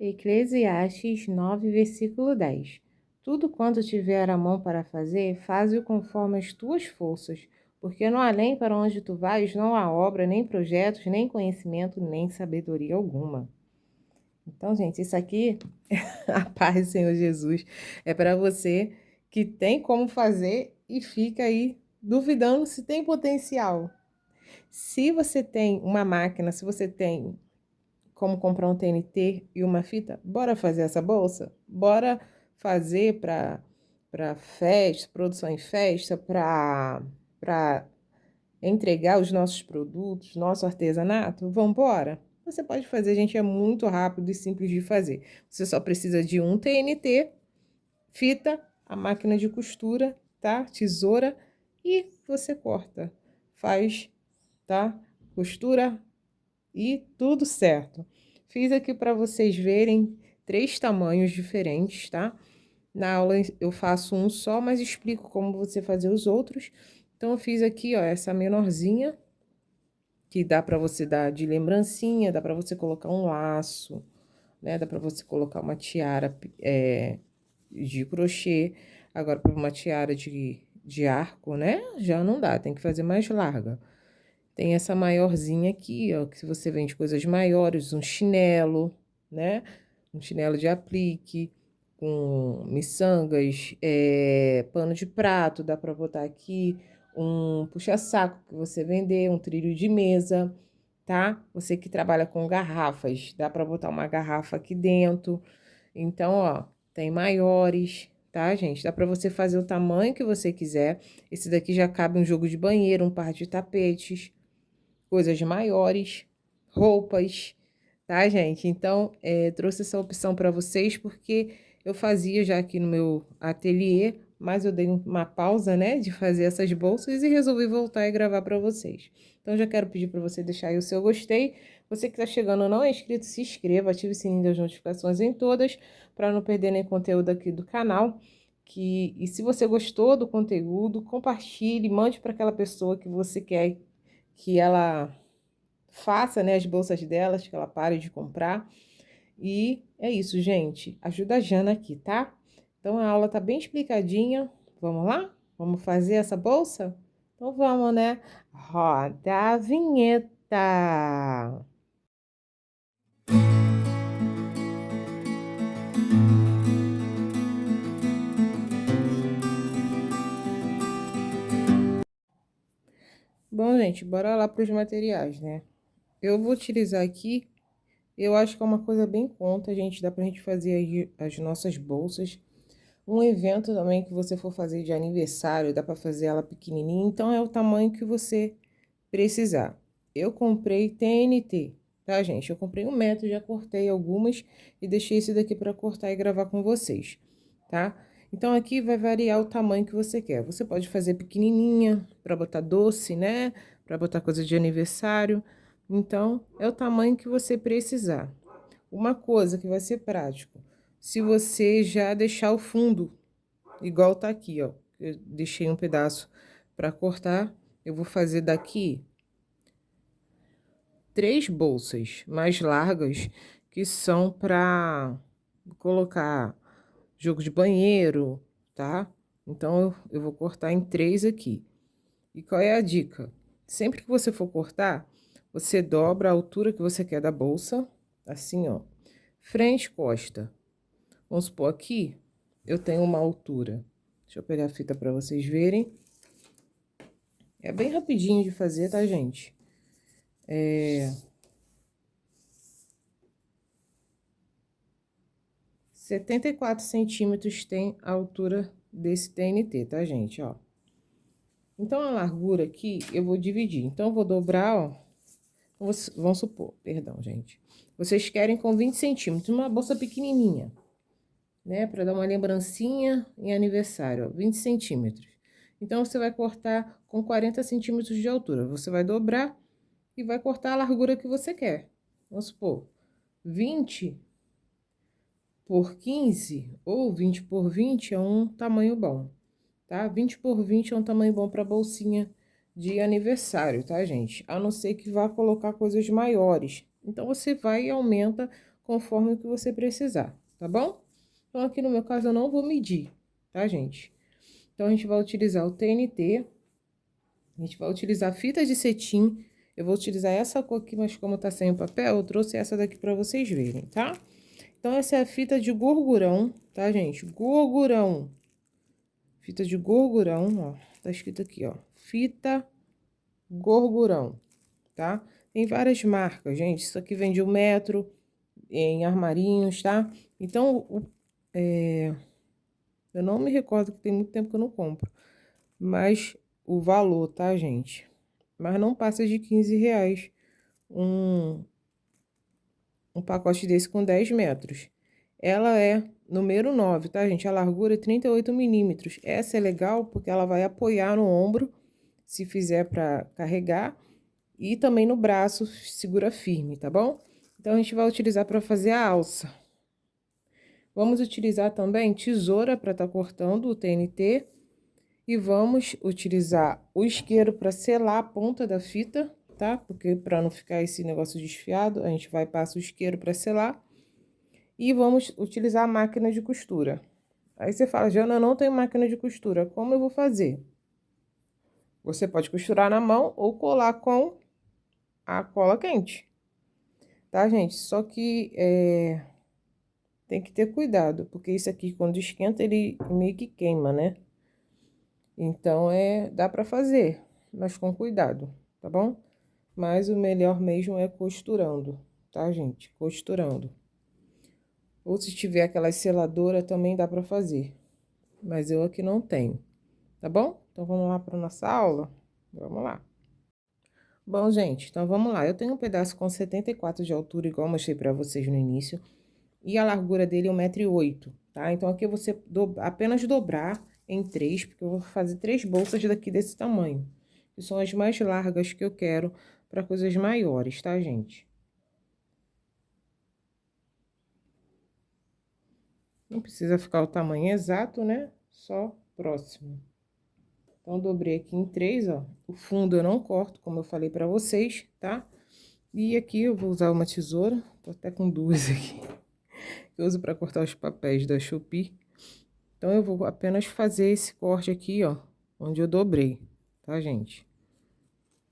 Eclesiastes 9, versículo 10. Tudo quanto tiver a mão para fazer, faze-o conforme as tuas forças, porque no além para onde tu vais não há obra, nem projetos, nem conhecimento, nem sabedoria alguma. Então, gente, isso aqui, a paz, Senhor Jesus, é para você que tem como fazer e fica aí duvidando se tem potencial. Se você tem uma máquina, se você tem como comprar um TNT e uma fita, bora fazer essa bolsa? Bora fazer para festa, produção em festa, para entregar os nossos produtos, nosso artesanato? Vamos embora? Você pode fazer, gente, é muito rápido e simples de fazer. Você só precisa de um TNT, fita, a máquina de costura, tá? Tesoura e você corta. Faz, tá? Costura e tudo certo. Fiz aqui para vocês verem 3 tamanhos diferentes, tá? Na aula eu faço um só, mas explico como você fazer os outros. Então, eu fiz aqui, ó, essa menorzinha, que dá para você dar de lembrancinha, dá para você colocar um laço, né? Dá para você colocar uma tiara de crochê. Agora, para uma tiara de arco, né? Já não dá, tem que fazer mais larga. Tem essa maiorzinha aqui, ó, que se você vende coisas maiores, um chinelo, né? Um chinelo de aplique, com miçangas, pano de prato, dá para botar aqui um puxa-saco que você vender, um trilho de mesa, tá? Você que trabalha com garrafas, dá para botar uma garrafa aqui dentro. Então, ó, tem maiores, tá, gente? Dá para você fazer o tamanho que você quiser. Esse daqui já cabe um jogo de banheiro, um par de tapetes, coisas maiores, roupas, tá, gente? Então, trouxe essa opção para vocês porque eu fazia já aqui no meu ateliê, mas eu dei uma pausa, né, de fazer essas bolsas e resolvi voltar e gravar para vocês. Então, já quero pedir para você deixar aí o seu gostei. Você que está chegando e não é inscrito, se inscreva, ative o sininho das notificações em todas, para não perder nenhum conteúdo aqui do canal. E se você gostou do conteúdo, compartilhe, mande para aquela pessoa que você quer que ela faça, né, as bolsas delas, que ela pare de comprar. E é isso, gente. Ajuda a Jana aqui, tá? Então a aula tá bem explicadinha. Vamos lá? Vamos fazer essa bolsa? Então vamos, né? Roda a vinheta. Bom, gente, bora lá para os materiais, né? Eu vou utilizar aqui, eu acho que é uma coisa bem conta, gente, dá pra gente fazer aí as nossas bolsas. Um evento também que você for fazer de aniversário, dá para fazer ela pequenininha, então é o tamanho que você precisar. Eu comprei TNT, tá, gente? Eu comprei 1 metro, já cortei algumas e deixei esse daqui para cortar e gravar com vocês, tá? Então, aqui vai variar o tamanho que você quer. Você pode fazer pequenininha, para botar doce, né? Para botar coisa de aniversário. Então, é o tamanho que você precisar. Uma coisa que vai ser prático, se você já deixar o fundo, igual tá aqui, ó. Eu deixei um pedaço para cortar, eu vou fazer daqui 3 bolsas mais largas, que são para colocar jogo de banheiro, tá? Então, eu vou cortar em 3 aqui. E qual é a dica? Sempre que você for cortar, você dobra a altura que você quer da bolsa, assim, ó. Frente, costa. Vamos supor aqui, eu tenho uma altura. Deixa eu pegar a fita para vocês verem. É bem rapidinho de fazer, tá, gente? 74 centímetros tem a altura desse TNT, tá, gente? Ó. Então, a largura aqui, eu vou dividir. Então, eu vou dobrar, ó. Vamos supor, perdão, gente. Vocês querem com 20 centímetros, uma bolsa pequenininha, né? Para dar uma lembrancinha em aniversário, ó, 20 centímetros. Então, você vai cortar com 40 centímetros de altura. Você vai dobrar e vai cortar a largura que você quer. Vamos supor, 20 por 15 ou 20 por 20 é um tamanho bom, tá? 20 por 20 é um tamanho bom para bolsinha de aniversário, tá, gente? A não ser que vá colocar coisas maiores. Então, você vai e aumenta conforme o que você precisar, tá bom? Então, aqui no meu caso, eu não vou medir, tá, gente? Então, a gente vai utilizar o TNT, a gente vai utilizar fita de cetim. Eu vou utilizar essa cor aqui, mas como tá sem o papel, eu trouxe essa daqui pra vocês verem, tá? Então, essa é a fita de gorgurão, tá, gente? Gorgurão. Fita de gorgurão, ó. Tá escrito aqui, ó. Fita gorgurão, tá? Tem várias marcas, gente. Isso aqui vende 1 metro em armarinhos, tá? Então, eu não me recordo, que tem muito tempo que eu não compro. Mas o valor, tá, gente? Mas não passa de R$ 15 um pacote desse com 10 metros. Ela é número 9, tá, gente? A largura é 38 milímetros. Essa é legal porque ela vai apoiar no ombro, se fizer para carregar, e também no braço, segura firme, tá bom? Então, a gente vai utilizar para fazer a alça. Vamos utilizar também tesoura para estar cortando o TNT. E vamos utilizar o isqueiro para selar a ponta da fita, tá? Porque para não ficar esse negócio desfiado, a gente vai passar o isqueiro para selar. E vamos utilizar a máquina de costura. Aí você fala, Jana, eu não tenho máquina de costura, como eu vou fazer? Você pode costurar na mão ou colar com a cola quente, tá, gente? Só que tem que ter cuidado, porque isso aqui, quando esquenta, ele meio que queima, né? Então, dá pra fazer, mas com cuidado, tá bom? Mas o melhor mesmo é costurando, tá, gente? Costurando. Ou se tiver aquela seladora, também dá pra fazer. Mas eu aqui não tenho, tá bom? Então, vamos lá pra nossa aula? Vamos lá. Bom, gente, então vamos lá. Eu tenho um pedaço com 74 de altura, igual eu mostrei pra vocês no início. E a largura dele é 1,8 m, tá? Então, aqui você apenas dobrar em 3, porque eu vou fazer 3 bolsas daqui desse tamanho. Que são as mais largas que eu quero para coisas maiores, tá, gente? Não precisa ficar o tamanho exato, né? Só próximo. Então, dobrei aqui em 3, ó. O fundo eu não corto, como eu falei pra vocês, tá? E aqui eu vou usar uma tesoura, tô até com duas aqui. Eu uso pra cortar os papéis da Shopee. Então, eu vou apenas fazer esse corte aqui, ó, onde eu dobrei, tá, gente?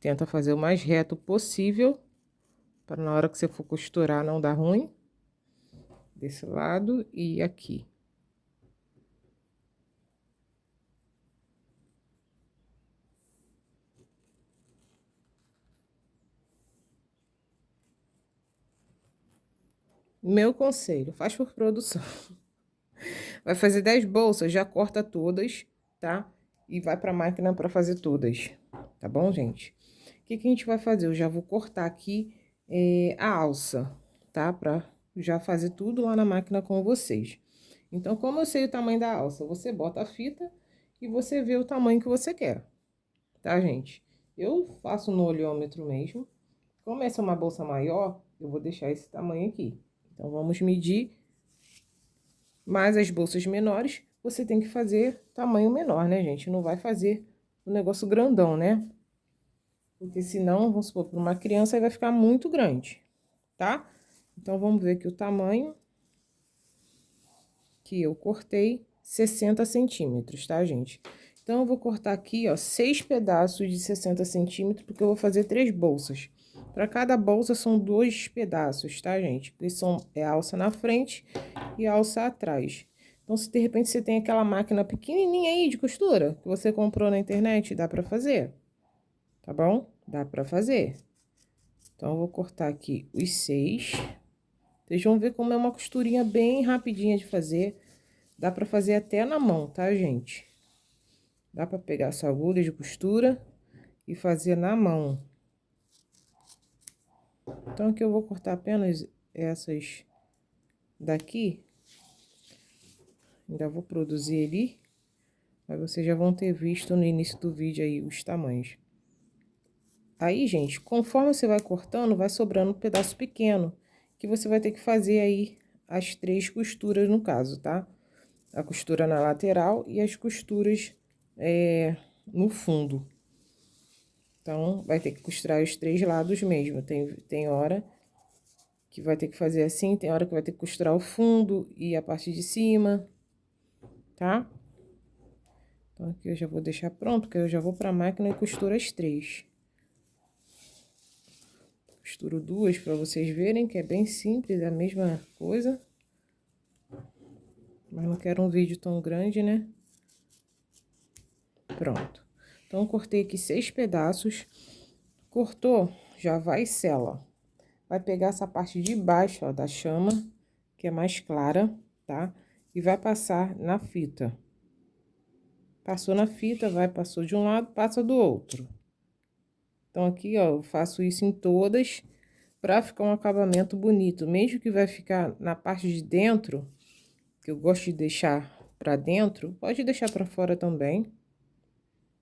Tenta fazer o mais reto possível, para na hora que você for costurar não dar ruim. Desse lado e aqui. Meu conselho, faz por produção. Vai fazer 10 bolsas, já corta todas, tá? E vai pra máquina para fazer todas, tá bom, gente? O que que a gente vai fazer? Eu já vou cortar aqui a alça, tá? Pra já fazer tudo lá na máquina com vocês. Então, como eu sei o tamanho da alça, você bota a fita e você vê o tamanho que você quer, tá, gente? Eu faço no olhômetro mesmo. Como essa é uma bolsa maior, eu vou deixar esse tamanho aqui. Então, vamos medir. Mas as bolsas menores, você tem que fazer tamanho menor, né, gente? Não vai fazer o negócio grandão, né? Porque senão, vamos supor, para uma criança vai ficar muito grande, tá? Então, vamos ver aqui o tamanho que eu cortei, 60 centímetros, tá, gente? Então, eu vou cortar aqui, ó, 6 pedaços de 60 centímetros, porque eu vou fazer 3 bolsas. Para cada bolsa são 2 pedaços, tá, gente? Porque a alça na frente e a alça atrás. Então, se de repente você tem aquela máquina pequenininha aí de costura, que você comprou na internet, dá pra fazer, tá bom? Dá pra fazer. Então, eu vou cortar aqui os 6. Vocês vão ver como é uma costurinha bem rapidinha de fazer. Dá pra fazer até na mão, tá, gente? Dá pra pegar essa agulha de costura e fazer na mão. Então, aqui eu vou cortar apenas essas daqui. Ainda vou produzir ali, mas vocês já vão ter visto no início do vídeo aí os tamanhos. Aí, gente, conforme você vai cortando, vai sobrando um pedaço pequeno, que você vai ter que fazer aí as 3 costuras no caso, tá? A costura na lateral e as costuras no fundo. Então, vai ter que costurar os 3 lados mesmo. Tem hora que vai ter que fazer assim, tem hora que vai ter que costurar o fundo e a parte de cima, tá? Então, aqui eu já vou deixar pronto, porque eu já vou pra máquina e costuro as 3. Costuro 2 pra vocês verem que é bem simples, é a mesma coisa. Mas não quero um vídeo tão grande, né? Pronto. Então, eu cortei aqui 6 pedaços. Cortou, já vai e sela. Vai pegar essa parte de baixo, ó, da chama, que é mais clara, tá? E vai passar na fita. Passou na fita, passou de um lado, passa do outro. Então, aqui, ó, eu faço isso em todas, pra ficar um acabamento bonito. Mesmo que vai ficar na parte de dentro, que eu gosto de deixar pra dentro, pode deixar pra fora também,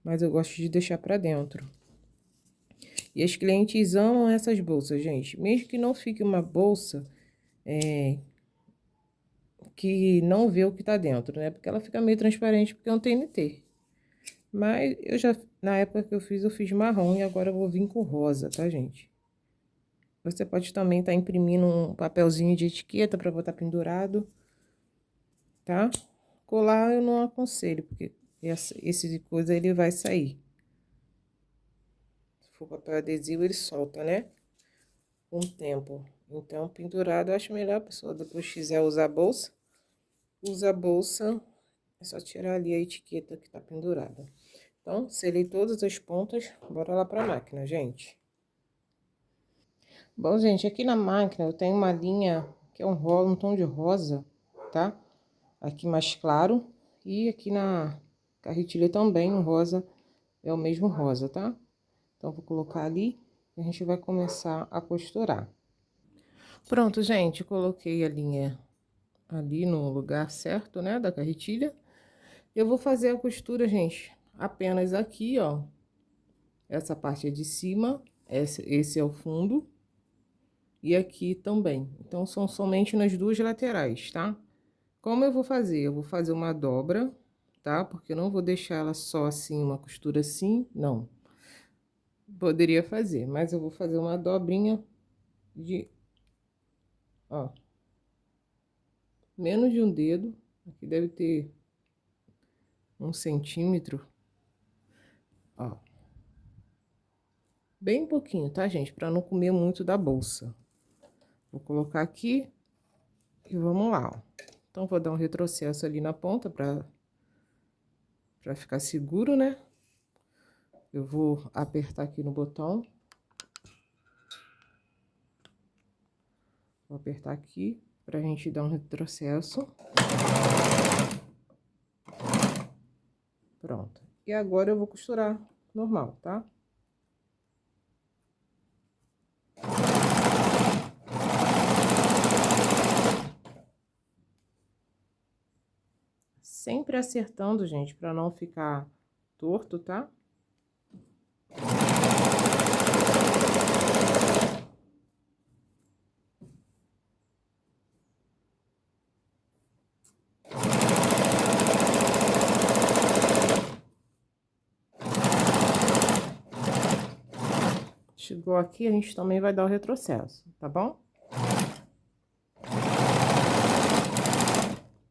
mas eu gosto de deixar pra dentro. E as clientes amam essas bolsas, gente. Mesmo que não fique uma bolsa que não vê o que tá dentro, né? Porque ela fica meio transparente, porque é um TNT. Mas eu já, na época que eu fiz marrom e agora eu vou vir com rosa, tá, gente? Você pode também estar imprimindo um papelzinho de etiqueta para botar pendurado, tá? Colar eu não aconselho, porque esse coisa ele vai sair. Se for papel adesivo, ele solta, né? Com o tempo. Então, pendurado eu acho melhor a pessoa depois quiser usar a bolsa. Usa a bolsa, é só tirar ali a etiqueta que tá pendurada. Então, selei todas as pontas, bora lá pra máquina, gente. Bom, gente, aqui na máquina eu tenho uma linha que é um tom de rosa, tá? Aqui mais claro. E aqui na carretilha também o rosa é o mesmo rosa, tá? Então, vou colocar ali e a gente vai começar a costurar. Pronto, gente, coloquei a linha ali no lugar certo, né, da carretilha. Eu vou fazer a costura, gente, apenas aqui, ó. Essa parte é de cima, esse é o fundo. E aqui também. Então, são somente nas duas laterais, tá? Como eu vou fazer? Eu vou fazer uma dobra, tá? Porque eu não vou deixar ela só assim, uma costura assim, não. Poderia fazer, mas eu vou fazer uma dobrinha de, ó, menos de um dedo. Aqui deve ter 1 centímetro, ó. Bem pouquinho, tá, gente? Pra não comer muito da bolsa. Vou colocar aqui e vamos lá, ó. Então, vou dar um retrocesso ali na ponta pra ficar seguro, né? Eu vou apertar aqui no botão. Vou apertar aqui pra gente dar um retrocesso. Pronto. E agora eu vou costurar normal, tá? Sempre acertando, gente, pra não ficar torto, tá? Chegou aqui, a gente também vai dar o retrocesso, tá bom?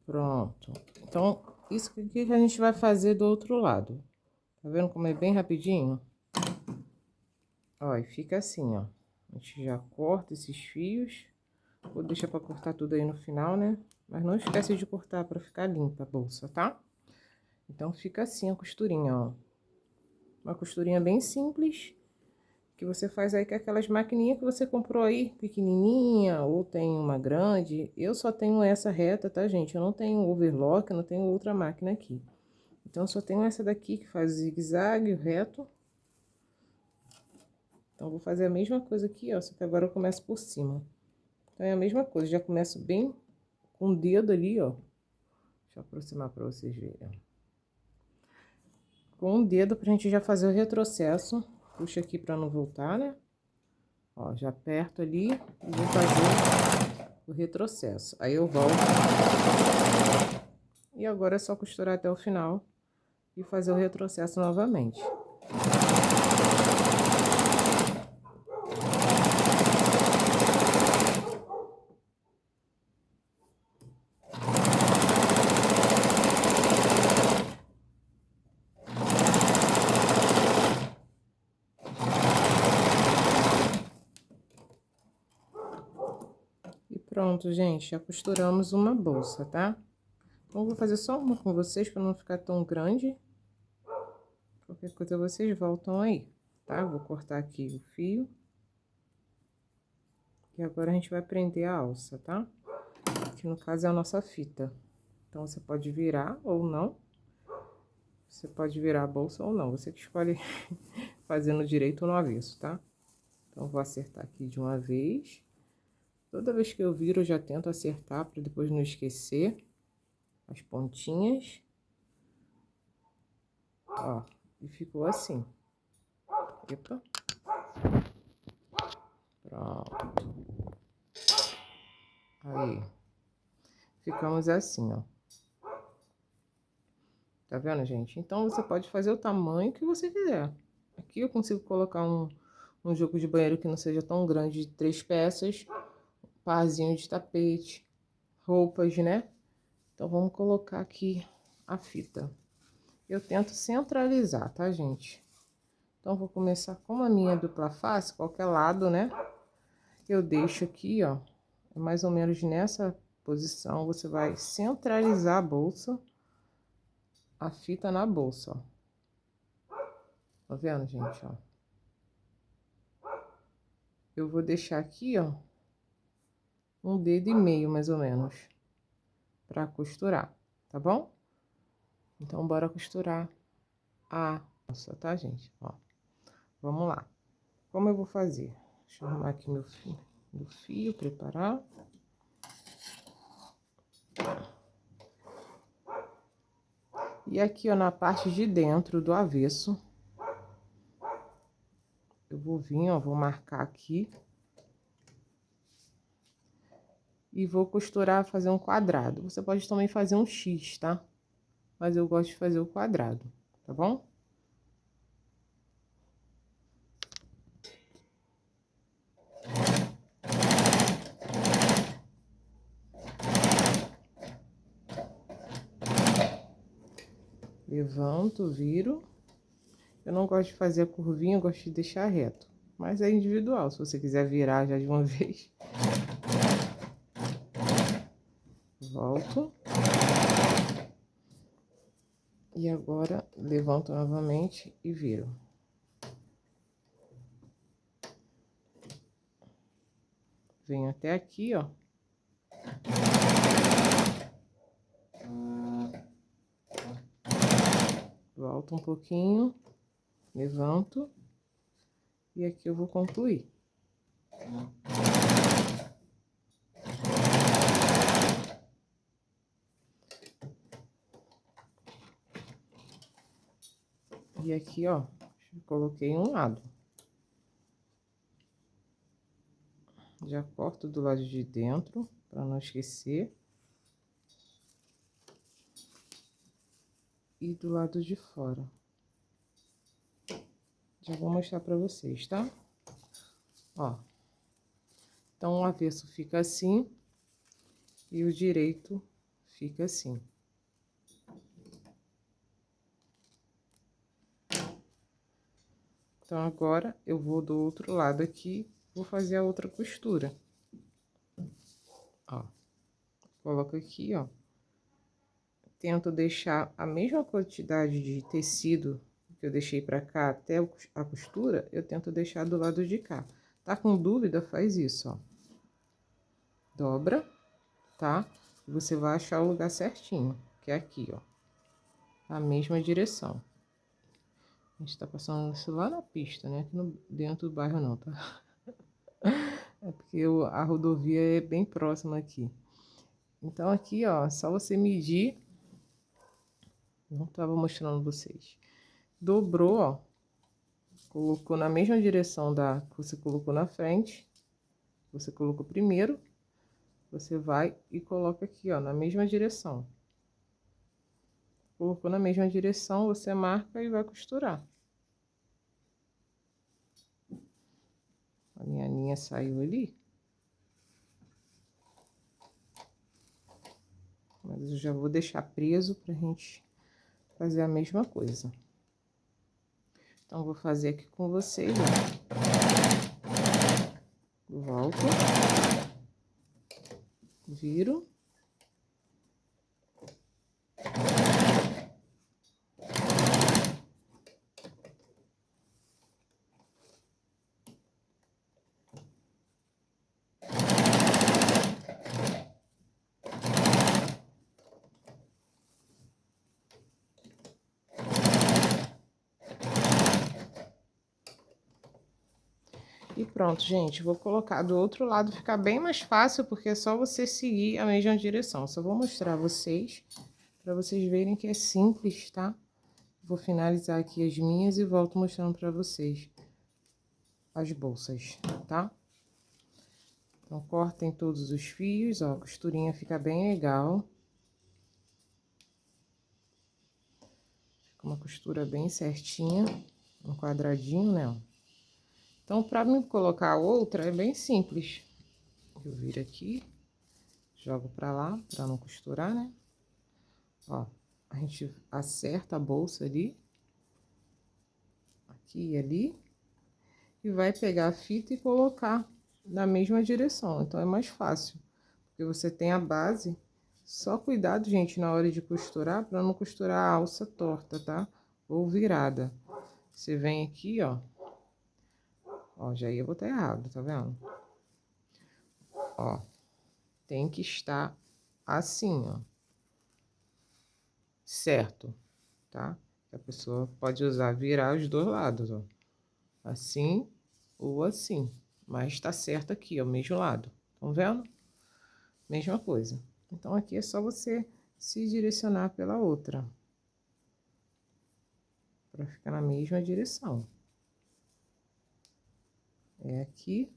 Pronto. Então, isso aqui que a gente vai fazer do outro lado. Tá vendo como é bem rapidinho? Ó, e fica assim, ó. A gente já corta esses fios. Vou deixar pra cortar tudo aí no final, né? Mas não esquece de cortar pra ficar limpa a bolsa, tá? Então, fica assim a costurinha, ó. Uma costurinha bem simples, que você faz aí com aquelas maquininhas que você comprou aí, pequenininha, ou tem uma grande. Eu só tenho essa reta, tá, gente? Eu não tenho overlock, eu não tenho outra máquina aqui. Então, eu só tenho essa daqui que faz zigue-zague, o reto. Então, vou fazer a mesma coisa aqui, ó, só que agora eu começo por cima. Então, é a mesma coisa, já começo bem com o dedo ali, ó. Deixa eu aproximar pra vocês verem. Com o dedo pra gente já fazer o retrocesso. Puxa aqui pra não voltar, né? Ó, já aperto ali e vou fazer o retrocesso. Aí eu volto. E agora é só costurar até o final e fazer o retrocesso novamente. Pronto, gente, já costuramos uma bolsa, tá? Então, eu vou fazer só uma com vocês para não ficar tão grande. Qualquer coisa vocês voltam aí, tá? Eu vou cortar aqui o fio. E agora a gente vai prender a alça, tá? Que no caso é a nossa fita. Então, você pode virar ou não. Você pode virar a bolsa ou não. Você que escolhe fazer no direito ou no avesso, tá? Então, vou acertar aqui de uma vez. Toda vez que eu viro, eu já tento acertar para depois não esquecer as pontinhas. Ó, e ficou assim. Epa. Pronto. Aí. Ficamos assim, ó. Tá vendo, gente? Então, você pode fazer o tamanho que você quiser. Aqui eu consigo colocar um jogo de banheiro que não seja tão grande, de 3 peças. Parzinho de tapete. Roupas, né? Então, vamos colocar aqui a fita. Eu tento centralizar, tá, gente? Então, vou começar com a minha dupla face, qualquer lado, né? Eu deixo aqui, ó, mais ou menos nessa posição. Você vai centralizar a bolsa, a fita na bolsa, ó. Tá vendo, gente, ó? Eu vou deixar aqui, ó, 1,5 dedo, mais ou menos, pra costurar, tá bom? Então, bora costurar a alça, tá, gente? Ó, vamos lá. Como eu vou fazer? Deixa eu arrumar aqui meu fio, preparar. E aqui, ó, na parte de dentro do avesso, eu vou vir, ó, vou marcar aqui. E vou costurar, fazer um quadrado. Você pode também fazer um X, tá? Mas eu gosto de fazer o quadrado, tá bom? Levanto, viro. Eu não gosto de fazer a curvinha, eu gosto de deixar reto. Mas é individual, se você quiser virar já de uma vez. Volto. E agora, levanto novamente e viro. Venho até aqui, ó. Volto um pouquinho. Levanto. E aqui eu vou concluir. E aqui, ó, coloquei um lado. Já corto do lado de dentro, para não esquecer. E do lado de fora. Já vou mostrar para vocês, tá? Ó. Então, o avesso fica assim e o direito fica assim. Então, agora eu vou do outro lado aqui, vou fazer a outra costura. Ó. Coloco aqui, ó. Tento deixar a mesma quantidade de tecido que eu deixei pra cá até a costura, eu tento deixar do lado de cá. Tá com dúvida? Faz isso, ó. Dobra, tá? E você vai achar o lugar certinho, que é aqui, ó. A mesma direção. A gente tá passando isso lá na pista, né? Aqui dentro do bairro não, tá? É porque a rodovia é bem próxima aqui. Então, aqui, ó, só você medir. Não tava mostrando vocês. Dobrou, ó. Colocou na mesma direção da que você colocou na frente. Você colocou primeiro. Você vai e coloca aqui, ó, na mesma direção. Colocou na mesma direção, você marca e vai costurar. A minha linha saiu ali. Mas eu já vou deixar preso pra gente fazer a mesma coisa. Então, vou fazer aqui com vocês, ó. Volto. Viro. E pronto, gente, vou colocar do outro lado, ficar bem mais fácil, porque é só você seguir a mesma direção. Só vou mostrar vocês, para vocês verem que é simples, tá? Vou finalizar aqui as minhas e volto mostrando para vocês as bolsas, tá? Então, cortem todos os fios, ó, a costurinha fica bem legal. Fica uma costura bem certinha, um quadradinho, né? Então, para mim colocar a outra, é bem simples. Eu viro aqui, jogo pra lá, pra não costurar, né? Ó, a gente acerta a bolsa ali, aqui e ali, e vai pegar a fita e colocar na mesma direção. Então, é mais fácil, porque você tem a base. Só cuidado, gente, na hora de costurar, pra não costurar a alça torta, tá? Ou virada. Você vem aqui, ó. Ó, já ia botar errado, tá vendo? Ó, tem que estar assim, ó. Certo, tá? A pessoa pode usar, virar os dois lados, ó. Assim ou assim. Mas tá certo aqui, ó, o mesmo lado. Estão vendo? Mesma coisa. Então, aqui é só você se direcionar pela outra. Pra ficar na mesma direção. É aqui.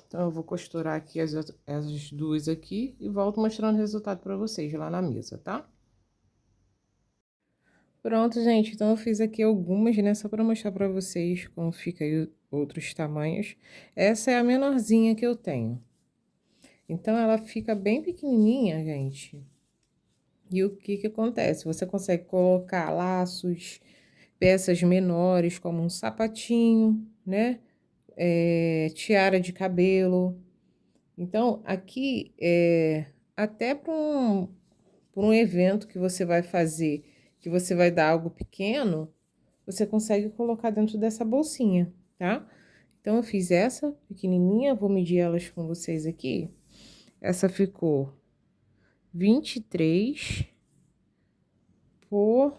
Então, eu vou costurar aqui as duas aqui e volto mostrando o resultado pra vocês lá na mesa, tá? Pronto, gente, então eu fiz aqui algumas, né, só pra mostrar pra vocês como fica aí outros tamanhos. Essa é a menorzinha que eu tenho. Então, ela fica bem pequenininha, gente. E o que que acontece? Você consegue colocar laços, peças menores, como um sapatinho, né? Tiara de cabelo. Então, aqui, até pra um evento que você vai fazer, que você vai dar algo pequeno, você consegue colocar dentro dessa bolsinha, tá? Então, eu fiz essa pequenininha, vou medir elas com vocês aqui. Essa ficou 23 por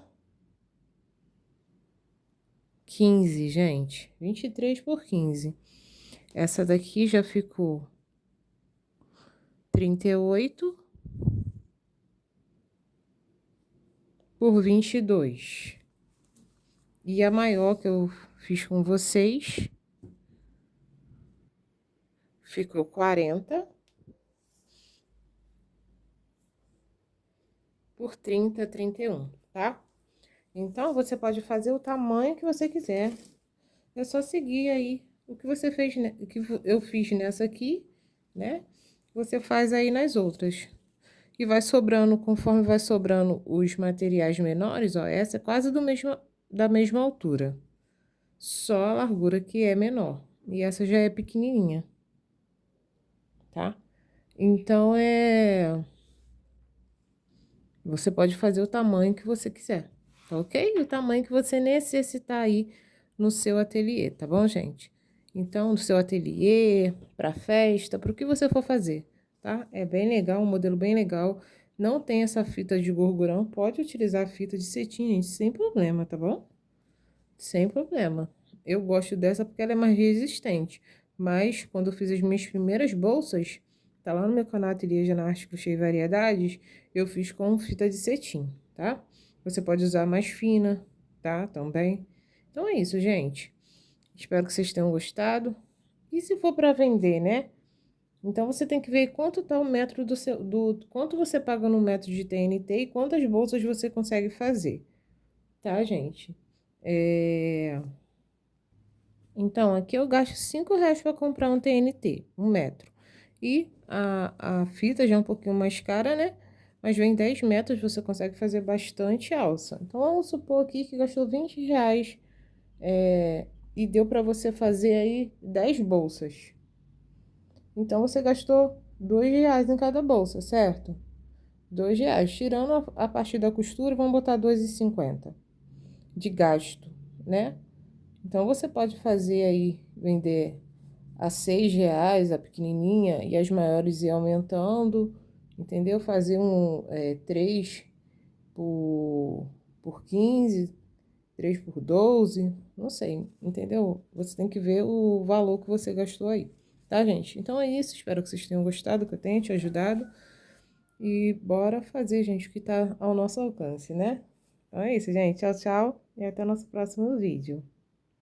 15, gente. 23 por 15. Essa daqui já ficou 38 por 22. E a maior que eu fiz com vocês ficou 40 por 30, 31, tá? Então, você pode fazer o tamanho que você quiser. É só seguir aí o que você fez, né? O que eu fiz nessa aqui, né? Você faz aí nas outras. E vai sobrando, conforme vai sobrando os materiais menores, ó, essa é quase da mesma altura. Só a largura que é menor. E essa já é pequenininha, tá? Então, você pode fazer o tamanho que você quiser, tá ok? O tamanho que você necessitar aí no seu ateliê, tá bom, gente? Então, no seu ateliê, pra festa, pro que você for fazer, tá? É bem legal, um modelo bem legal. Não tem essa fita de gorgurão, pode utilizar a fita de cetim, gente, sem problema, tá bom? Sem problema. Eu gosto dessa porque ela é mais resistente. Mas, quando eu fiz as minhas primeiras bolsas, tá lá no meu canal Ateliê de Arte, Crochê e Variedades, eu fiz com fita de cetim, tá? Você pode usar mais fina, tá? Também. Então, é isso, gente. Espero que vocês tenham gostado. E se for para vender, né? Então, você tem que ver quanto tá o metro quanto você paga no metro de TNT e quantas bolsas você consegue fazer, tá, gente? Então, aqui eu gasto R$ 5 para comprar um TNT, 1 metro. E a fita já é um pouquinho mais cara, né? mas vem 10 metros, você consegue fazer bastante alça. Então, vamos supor aqui que gastou R$ 20, e deu para você fazer aí 10 bolsas. Então, você gastou R$ 2 em cada bolsa, certo? R$ 2. Tirando a partir da costura, vamos botar 2,50 de gasto, né? Então, você pode fazer aí, vender a R$ 6, a pequenininha, e as maiores ir aumentando, entendeu? Fazer 3 por 15, 3 por 12, não sei, entendeu? Você tem que ver o valor que você gastou aí, tá, gente? Então é isso, espero que vocês tenham gostado, que eu tenha te ajudado. E bora fazer, gente, o que tá ao nosso alcance, né? Então é isso, gente. Tchau, tchau. E até o nosso próximo vídeo.